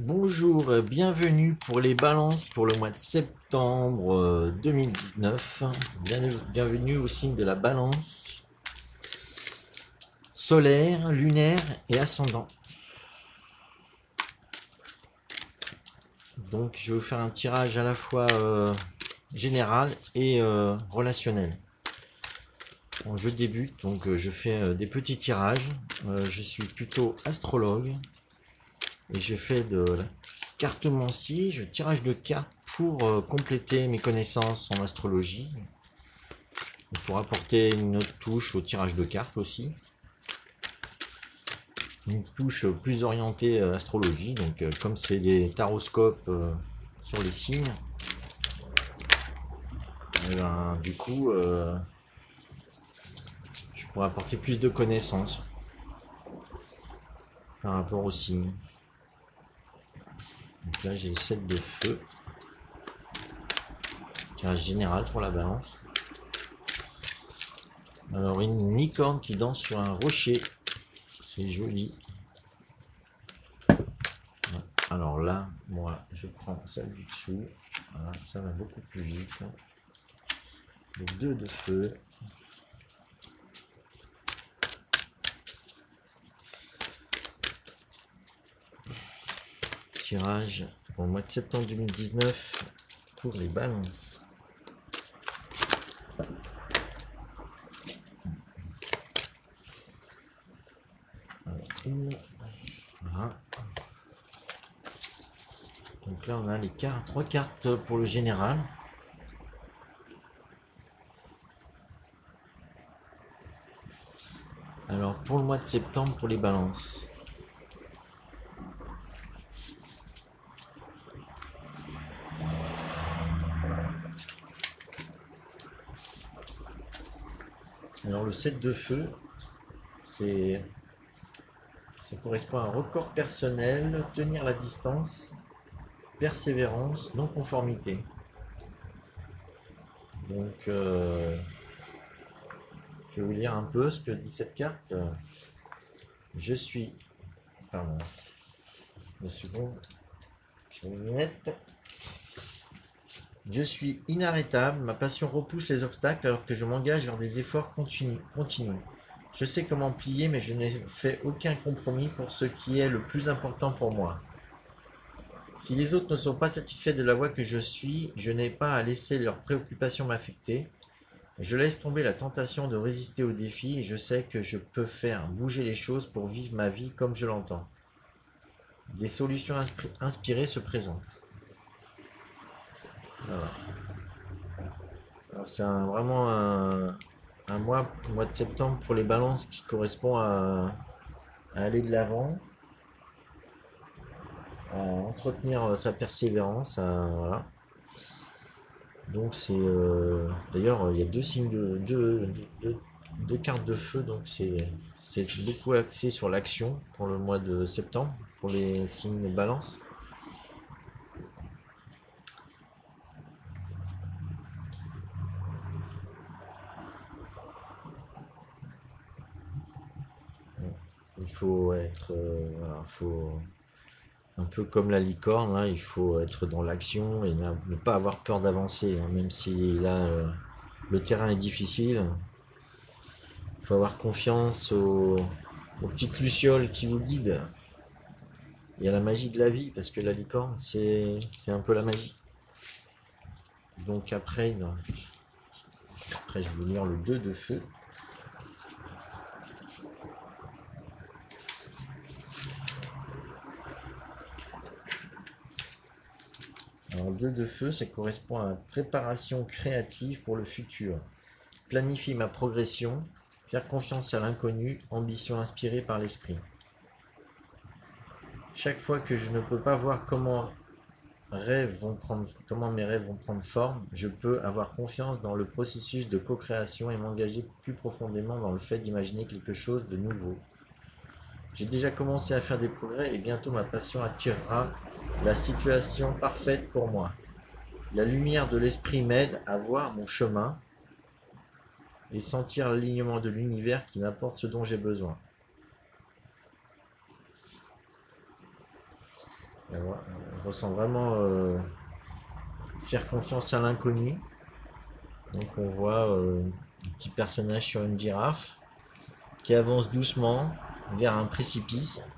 Bonjour, bienvenue pour les balances pour le mois de septembre 2019. Bienvenue au signe de la balance solaire, lunaire et ascendant. Donc je vais vous faire un tirage à la fois général et relationnel. Bon, je débute, donc je fais des petits tirages. Je suis plutôt astrologue et je fais de la cartomancie, tirage de cartes pour compléter mes connaissances en astrologie, pour apporter une autre touche au tirage de cartes aussi, une touche plus orientée astrologie. Donc comme c'est des taroscopes sur les signes, et ben, du coup je pourrais apporter plus de connaissances par rapport aux signes. Donc là j'ai le 7 de feu, tirage général pour la balance. Alors une licorne qui danse sur un rocher, c'est joli. Alors là, moi je prends celle du dessous, voilà, ça va beaucoup plus vite. Le 2 de feu. Tirage pour le mois de septembre 2019 pour les balances. Voilà. Donc là on a les trois cartes pour le général. Alors pour le mois de septembre pour les balances. Alors le 7 de feu, ça correspond à un record personnel, tenir la distance, persévérance, non-conformité. Donc je vais vous lire un peu ce que dit cette carte. Je suis... Pardon. Une seconde. Sur les lunettes. Je suis inarrêtable, ma passion repousse les obstacles alors que je m'engage vers des efforts continus. Je sais comment plier, mais je n'ai fait aucun compromis pour ce qui est le plus important pour moi. Si les autres ne sont pas satisfaits de la voie que je suis, je n'ai pas à laisser leurs préoccupations m'affecter. Je laisse tomber la tentation de résister aux défis et je sais que je peux faire bouger les choses pour vivre ma vie comme je l'entends. Des solutions inspirées se présentent. Voilà. Alors c'est vraiment un mois de septembre pour les balances qui correspond à aller de l'avant, à entretenir sa persévérance, voilà. Donc c'est d'ailleurs il y a deux signes deux cartes de feu, donc c'est beaucoup axé sur l'action pour le mois de septembre pour les signes de balance. Il faut être voilà, faut un peu comme la licorne, là, il faut être dans l'action et ne pas avoir peur d'avancer, hein, même si là le terrain est difficile. Il faut avoir confiance aux petites lucioles qui vous guident et à la magie de la vie, parce que la licorne, c'est un peu la magie. Donc après, non, après je vais vous lire le 2 de feu. Alors, 2 de feu, ça correspond à la préparation créative pour le futur. Planifie ma progression, faire confiance à l'inconnu, ambition inspirée par l'esprit. Chaque fois que je ne peux pas voir comment mes rêves vont prendre forme, je peux avoir confiance dans le processus de co-création et m'engager plus profondément dans le fait d'imaginer quelque chose de nouveau. J'ai déjà commencé à faire des progrès et bientôt ma passion attirera la situation parfaite pour moi. La lumière de l'esprit m'aide à voir mon chemin et sentir l'alignement de l'univers qui m'apporte ce dont j'ai besoin. On ressent vraiment faire confiance à l'inconnu. Donc on voit un petit personnage sur une girafe qui avance doucement vers un précipice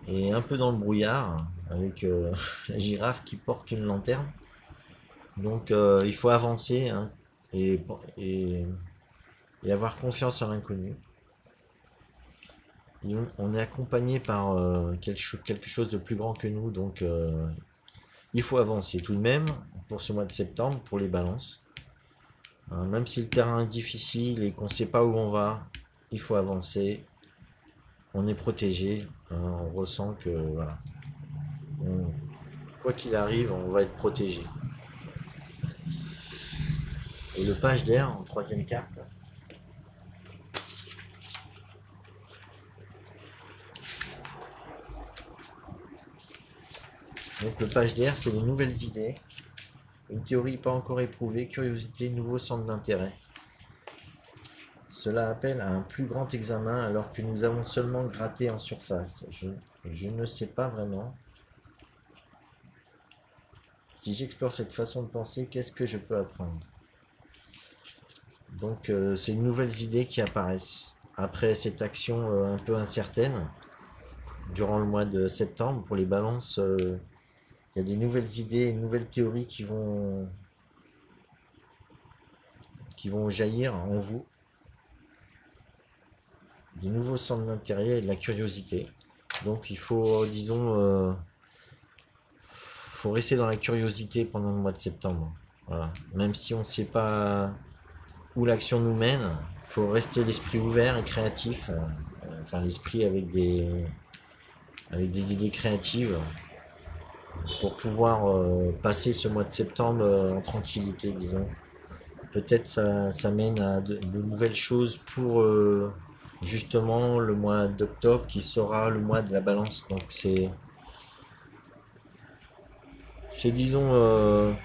et un peu dans le brouillard avec la girafe qui porte une lanterne. Donc il faut avancer, hein, et, et, et avoir confiance à l'inconnu. On est accompagné par quelque chose de plus grand que nous, donc il faut avancer tout de même pour ce mois de septembre, pour les balances. Même si le terrain est difficile et qu'on ne sait pas où on va, il faut avancer. On est protégé, hein, on ressent que voilà, quoi qu'il arrive, on va être protégé. Et le page d'air en troisième carte. Donc le page d'air, c'est les nouvelles idées, une théorie pas encore éprouvée, curiosité, nouveau centre d'intérêt. Cela appelle à un plus grand examen alors que nous avons seulement gratté en surface. Je ne sais pas vraiment. Si j'explore cette façon de penser, qu'est-ce que je peux apprendre? Donc c'est de nouvelles idées qui apparaissent. Après cette action un peu incertaine, durant le mois de septembre, pour les balances, il y a des nouvelles idées, une nouvelle théorie qui vont jaillir en vous. Des nouveaux centres d'intérêt et de la curiosité. Donc il faut, disons, faut rester dans la curiosité pendant le mois de septembre. Voilà. Même si on ne sait pas où l'action nous mène, il faut rester l'esprit ouvert et créatif. Enfin, l'esprit avec des idées créatives pour pouvoir passer ce mois de septembre en tranquillité, disons. Peut-être ça mène à de nouvelles choses pour justement le mois d'octobre qui sera le mois de la balance. Donc c'est disons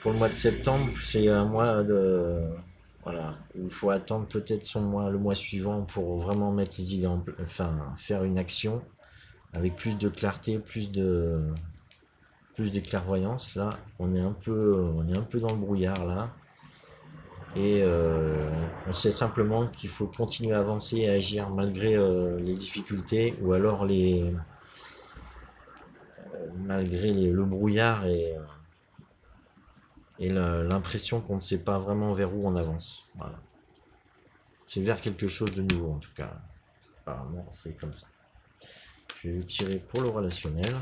pour le mois de septembre, c'est un mois de voilà, il faut attendre peut-être le mois suivant pour vraiment mettre les idées enfin faire une action avec plus de clarté, plus de clairvoyance. Là, on est un peu dans le brouillard là. Et on sait simplement qu'il faut continuer à avancer et agir malgré les difficultés ou alors malgré le brouillard et l'impression qu'on ne sait pas vraiment vers où on avance. Voilà. C'est vers quelque chose de nouveau en tout cas. Apparemment, c'est comme ça. Je vais tirer pour le relationnel.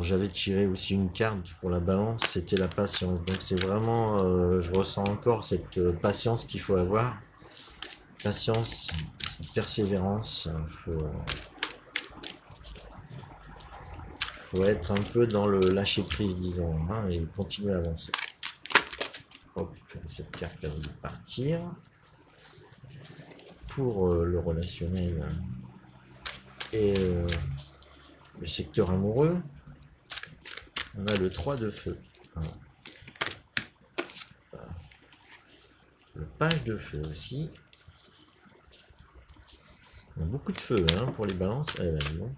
J'avais tiré aussi une carte pour la balance, c'était la patience. Donc c'est vraiment, je ressens encore cette patience qu'il faut avoir. Patience, cette persévérance. Faut être un peu dans le lâcher prise, disons, hein, et continuer à avancer. Hop, cette carte va partir. Pour le relationnel et le secteur amoureux. On a le 3 de feu. Le page de feu aussi. Il y a beaucoup de feu hein, pour les balances. Eh ben, bon.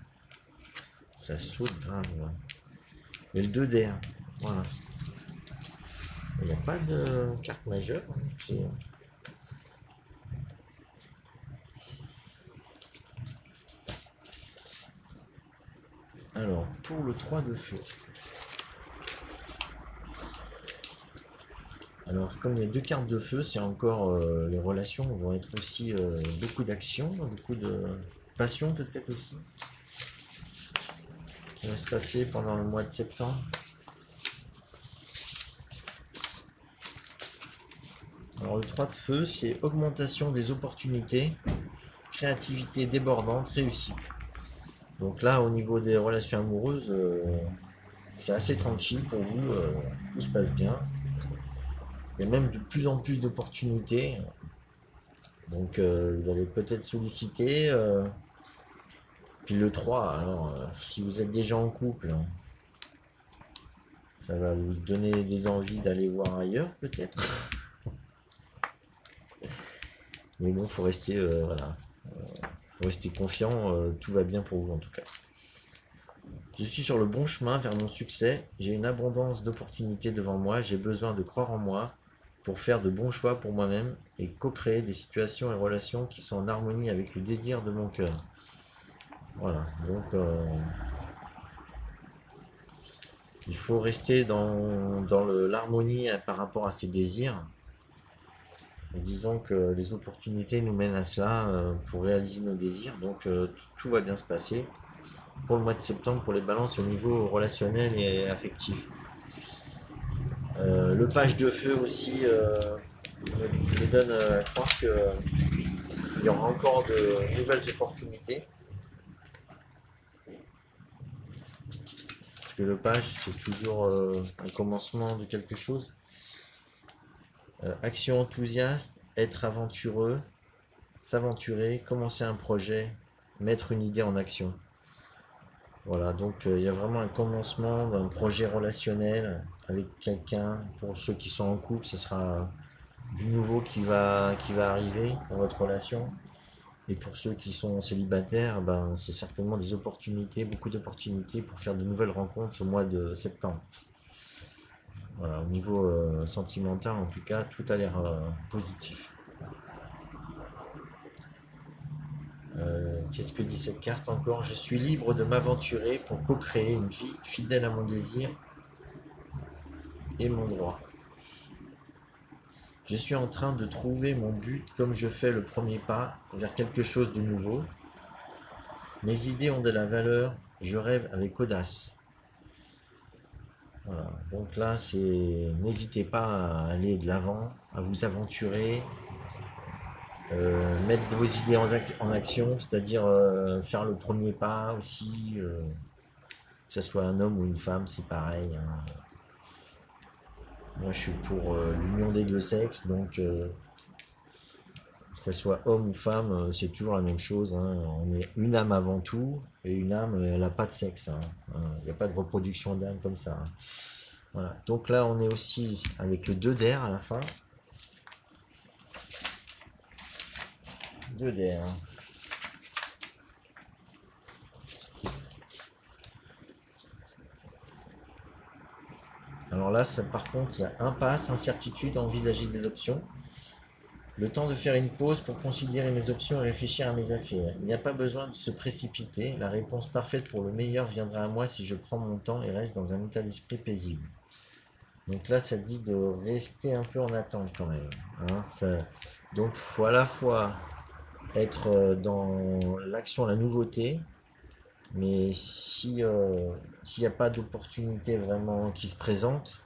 Ça saute grave. Là. Et le 2 d'air. Voilà. Il n'y a pas de carte majeure. Alors, pour le 3 de feu. Alors, comme il y a deux cartes de feu, c'est encore les relations vont être aussi beaucoup d'action, beaucoup de passion peut-être aussi, qui va se passer pendant le mois de septembre. Alors, le 3 de feu, c'est augmentation des opportunités, créativité débordante, réussite. Donc là, au niveau des relations amoureuses, c'est assez tranquille pour vous, tout se passe bien. Il y a même de plus en plus d'opportunités. Donc vous allez peut-être solliciter. Puis le 3, alors si vous êtes déjà en couple, Ça va vous donner des envies d'aller voir ailleurs, peut-être. Mais bon, faut rester, voilà, faut rester confiant. Tout va bien pour vous en tout cas. Je suis sur le bon chemin vers mon succès. J'ai une abondance d'opportunités devant moi. J'ai besoin de croire en moi pour faire de bons choix pour moi-même et co-créer des situations et relations qui sont en harmonie avec le désir de mon cœur. Voilà, donc il faut rester dans l'harmonie par rapport à ses désirs. Et disons que les opportunités nous mènent à cela pour réaliser nos désirs, donc tout va bien se passer pour le mois de septembre pour les balances au niveau relationnel et affectif. Le page de feu aussi me donne à croire qu'il y aura encore de nouvelles opportunités. Parce que le page, c'est toujours un commencement de quelque chose. Action enthousiaste, être aventureux, s'aventurer, commencer un projet, mettre une idée en action. Voilà, donc il y a vraiment un commencement d'un projet relationnel avec quelqu'un. Pour ceux qui sont en couple, ce sera du nouveau qui va arriver dans votre relation. Et pour ceux qui sont célibataires, ben, c'est certainement des opportunités, beaucoup d'opportunités pour faire de nouvelles rencontres au mois de septembre. Voilà, au niveau sentimental, en tout cas, tout a l'air positif. Qu'est-ce que dit cette carte encore? Je suis libre de m'aventurer pour co-créer une vie fidèle à mon désir et mon droit. Je suis en train de trouver mon but comme je fais le premier pas vers quelque chose de nouveau. Mes idées ont de la valeur, je rêve avec audace. Voilà, donc là, n'hésitez pas à aller de l'avant, à vous aventurer, mettre vos idées en action, c'est-à-dire faire le premier pas aussi, que ce soit un homme ou une femme, c'est pareil. Hein. Moi, je suis pour l'union des deux sexes, donc que ce soit homme ou femme, c'est toujours la même chose. Hein. On est une âme avant tout, et une âme, elle n'a pas de sexe. Hein. Il n'y a pas de reproduction d'âme comme ça. Hein. Voilà. Donc là, on est aussi avec le 2 d'air à la fin. 2 d'air. Alors là, ça, par contre, il y a impasse, incertitude, envisager des options. Le temps de faire une pause pour considérer mes options et réfléchir à mes affaires. Il n'y a pas besoin de se précipiter. La réponse parfaite pour le meilleur viendra à moi si je prends mon temps et reste dans un état d'esprit paisible. Donc là, ça dit de rester un peu en attente quand même. Hein, donc, il faut à la fois être dans l'action, la nouveauté, mais s'il n'y a pas d'opportunité vraiment qui se présente,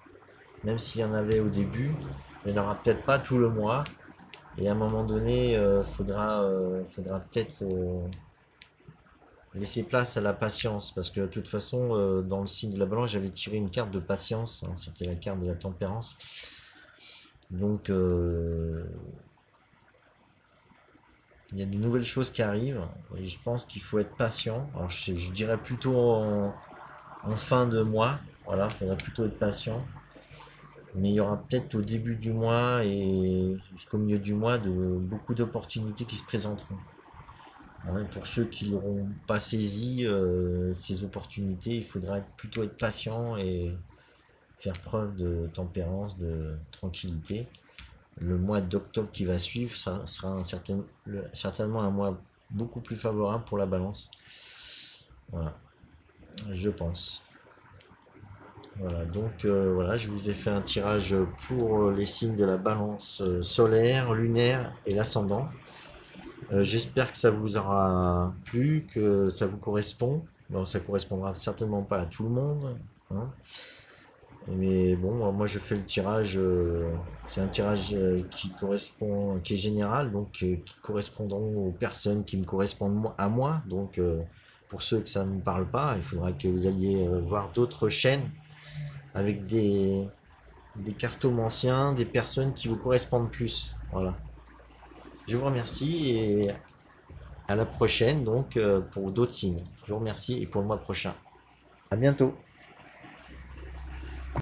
même s'il y en avait au début, il n'y en aura peut-être pas tout le mois. Et à un moment donné, faudra peut-être laisser place à la patience. Parce que de toute façon, dans le signe de la balance, j'avais tiré une carte de patience. Hein, c'était la carte de la tempérance. Donc, il y a de nouvelles choses qui arrivent. Et je pense qu'il faut être patient. Alors, je dirais plutôt en fin de mois. Voilà, il faudra plutôt être patient. Mais il y aura peut-être au début du mois et jusqu'au milieu du mois beaucoup d'opportunités qui se présenteront. Ouais, pour ceux qui n'auront pas saisi ces opportunités, il faudra plutôt être patient et faire preuve de tempérance, de tranquillité. Le mois d'octobre qui va suivre, ça sera certainement un mois beaucoup plus favorable pour la balance. Voilà, je pense. Voilà, donc voilà, je vous ai fait un tirage pour les signes de la balance solaire, lunaire et l'ascendant. J'espère que ça vous aura plu, que ça vous correspond. Bon, ça correspondra certainement pas à tout le monde. Hein. Mais bon, moi je fais le tirage, c'est un tirage qui est général, donc qui correspondront aux personnes qui me correspondent à moi. Donc pour ceux que ça ne parle pas, il faudra que vous alliez voir d'autres chaînes avec des cartomanciens, des personnes qui vous correspondent plus. Voilà. Je vous remercie et à la prochaine donc pour d'autres signes. Je vous remercie et pour le mois prochain. À bientôt.